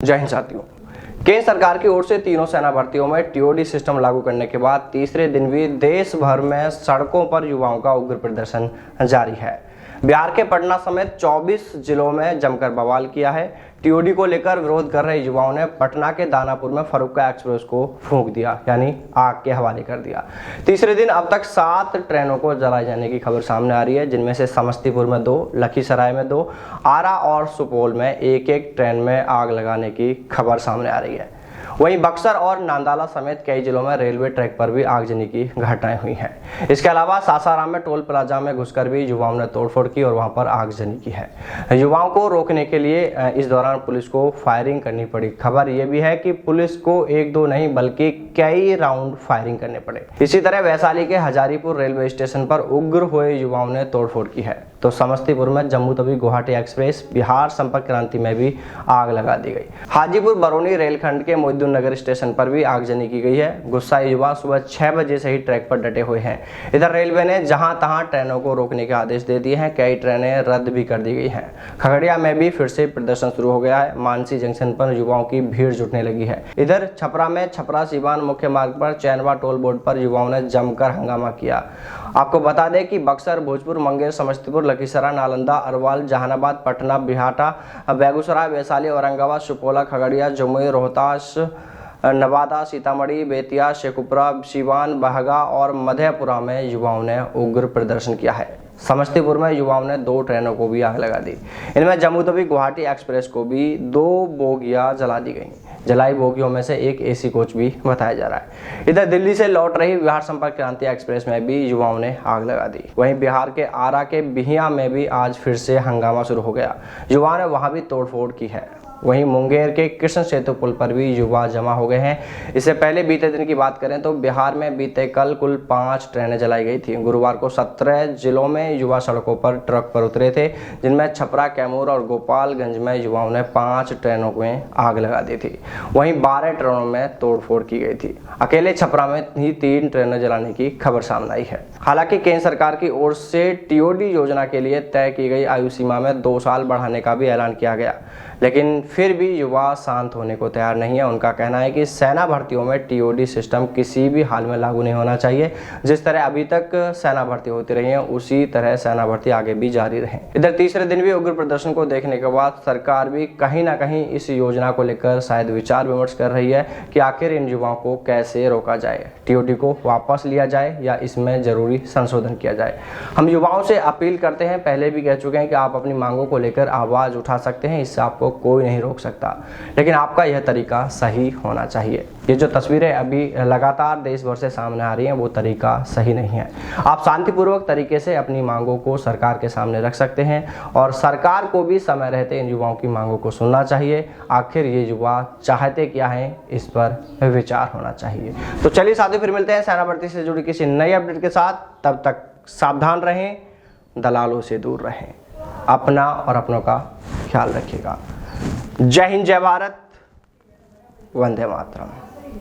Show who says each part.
Speaker 1: जय हिंद साथियों। केंद्र सरकार की ओर से तीनों सेना भर्तियों में टीओडी सिस्टम लागू करने के बाद तीसरे दिन भी देश भर में सड़कों पर युवाओं का उग्र प्रदर्शन जारी है। बिहार के पटना समेत 24 जिलों में जमकर बवाल किया है। टीओडी को लेकर विरोध कर रहे युवाओं ने पटना के दानापुर में फर्रुख एक्सप्रेस को फूंक दिया, यानी आग के हवाले कर दिया। तीसरे दिन अब तक 7 ट्रेनों को जलाए जाने की खबर सामने आ रही है, जिनमें से समस्तीपुर में 2, लखीसराय में 2, आरा और सुपौल में एक ट्रेन में आग लगाने की खबर सामने आ रही है। वहीं बक्सर और नांदाला समेत कई जिलों में रेलवे ट्रैक पर भी आगजनी की घटनाएं हुई हैं। इसके अलावा सासाराम में टोल प्लाजा में घुसकर भी युवाओं ने तोड़फोड़ की और वहां पर आगजनी की है। युवाओं को रोकने के लिए इस दौरान पुलिस को फायरिंग करनी पड़ी। खबर यह भी है कि पुलिस को 1-2 नहीं बल्कि कई राउंड फायरिंग करने पड़े। इसी तरह वैशाली के हजारीपुर रेलवे स्टेशन पर उग्र हुए युवाओं ने तोड़फोड़ की है। तो समस्तीपुर में जम्मू तवी गुवाहाटी एक्सप्रेस बिहार संपर्क क्रांति में भी आग लगा दी गई। हाजीपुर बरौनी रेलखंड के मोहिउद्दीन नगर स्टेशन पर भी आगजनी की गई है। गुस्साए युवा सुबह 6 बजे से ही ट्रैक पर डटे हुए हैं। इधर रेलवे ने जहां तहां ट्रेनों को रोकने के आदेश दे दिए हैं। कई ट्रेनें रद्द भी कर दी गई हैं। खगड़िया में भी फिर से प्रदर्शन शुरू हो गया है। मानसी जंक्शन पर युवाओं की भीड़ जुटने लगी है। इधर छपरा में छपरा सीवान मुख्य मार्ग पर चैनवा टोल बोर्ड पर युवाओं ने जमकर हंगामा किया। आपको बता दें कि बक्सर, भोजपुर, मुंगेर, समस्तीपुर, लखीसराय, नालंदा, अरवल, जहानाबाद, पटना, बिहाटा, बेगूसराय, वैशाली, औरंगाबाद, सुपौल, खगड़िया, जमुई, रोहतास, नवादा, सीतामढ़ी, बेतिया, शेखुपुरा, सीवान, बहगा और मधेपुरा में युवाओं ने उग्र प्रदर्शन किया है। समस्तीपुर में युवाओं ने 2 ट्रेनों को भी आग लगा दी। इनमें जम्मू तवी गुवाहाटी एक्सप्रेस को भी 2 बोगियां जला दी गई। जलाई बोगियों में से एक एसी कोच भी बताया जा रहा है। इधर दिल्ली से लौट रही बिहार संपर्क क्रांति एक्सप्रेस में भी युवाओं ने आग लगा दी। वहीं बिहार के आरा के बिहिया में भी आज फिर से हंगामा शुरू हो गया। युवाओं ने वहां भी तोड़फोड़ की है। वहीं मुंगेर के कृष्ण सेतु पुल पर भी युवा जमा हो गए हैं। इससे पहले बीते दिन की बात करें तो बिहार में बीते कल कुल 5 ट्रेनें जलाई गई थी। गुरुवार को 17 जिलों में युवा सड़कों पर ट्रक पर उतरे थे, जिनमें छपरा, कैमूर और गोपालगंज में युवाओं ने 5 ट्रेनों में आग लगा दी थी। वहीं 12 ट्रेनों में तोड़फोड़ की गई थी। अकेले छपरा में ही 3 ट्रेनें जलाने की खबर सामने आई है। हालांकि केंद्र सरकार की ओर से टीओडी योजना के लिए तय की गई आयु सीमा में 2 साल बढ़ाने का भी ऐलान किया गया, लेकिन फिर भी युवा शांत होने को तैयार नहीं है। उनका कहना है कि सेना भर्तियों में टीओडी सिस्टम किसी भी हाल में लागू नहीं होना चाहिए। जिस तरह अभी तक सेना भर्ती होती रही है, उसी तरह सेना भर्ती आगे भी जारी रहे। इधर तीसरे दिन भी उग्र प्रदर्शन को देखने के बाद सरकार भी कहीं ना कहीं इस योजना को लेकर शायद विचार विमर्श कर रही है कि आखिर इन युवाओं को कैसे रोका जाए, टीओडी को वापस लिया जाए या इसमें जरूरी संशोधन किया जाए। हम युवाओं से अपील करते हैं, पहले भी कह चुके हैं कि आप अपनी मांगों को लेकर आवाज उठा सकते हैं, इससे आपको कोई नहीं रोक सकता, लेकिन आपका यह तरीका सही होना चाहिए। ये जो तस्वीरें अभी लगातार देश भर से सामने आ रही हैं, वो तरीका सही नहीं है। आप शांतिपूर्वक तरीके से अपनी मांगों को सरकार के सामने रख सकते हैं और सरकार को भी समय रहते इन युवाओं की मांगों को सुनना चाहिए। आखिर ये युवा चाहते क्या हैं, इस पर विचार होना चाहिए। तो चलिए साथियों, फिर मिलते हैं सेना भर्ती से जुड़ी किसी नई अपडेट के साथ। तब तक सावधान रहें, दलालों से दूर रहें, अपना और अपनों का ख्याल रखिएगा। जय हिंद, जय भारत, वंदे मातरम।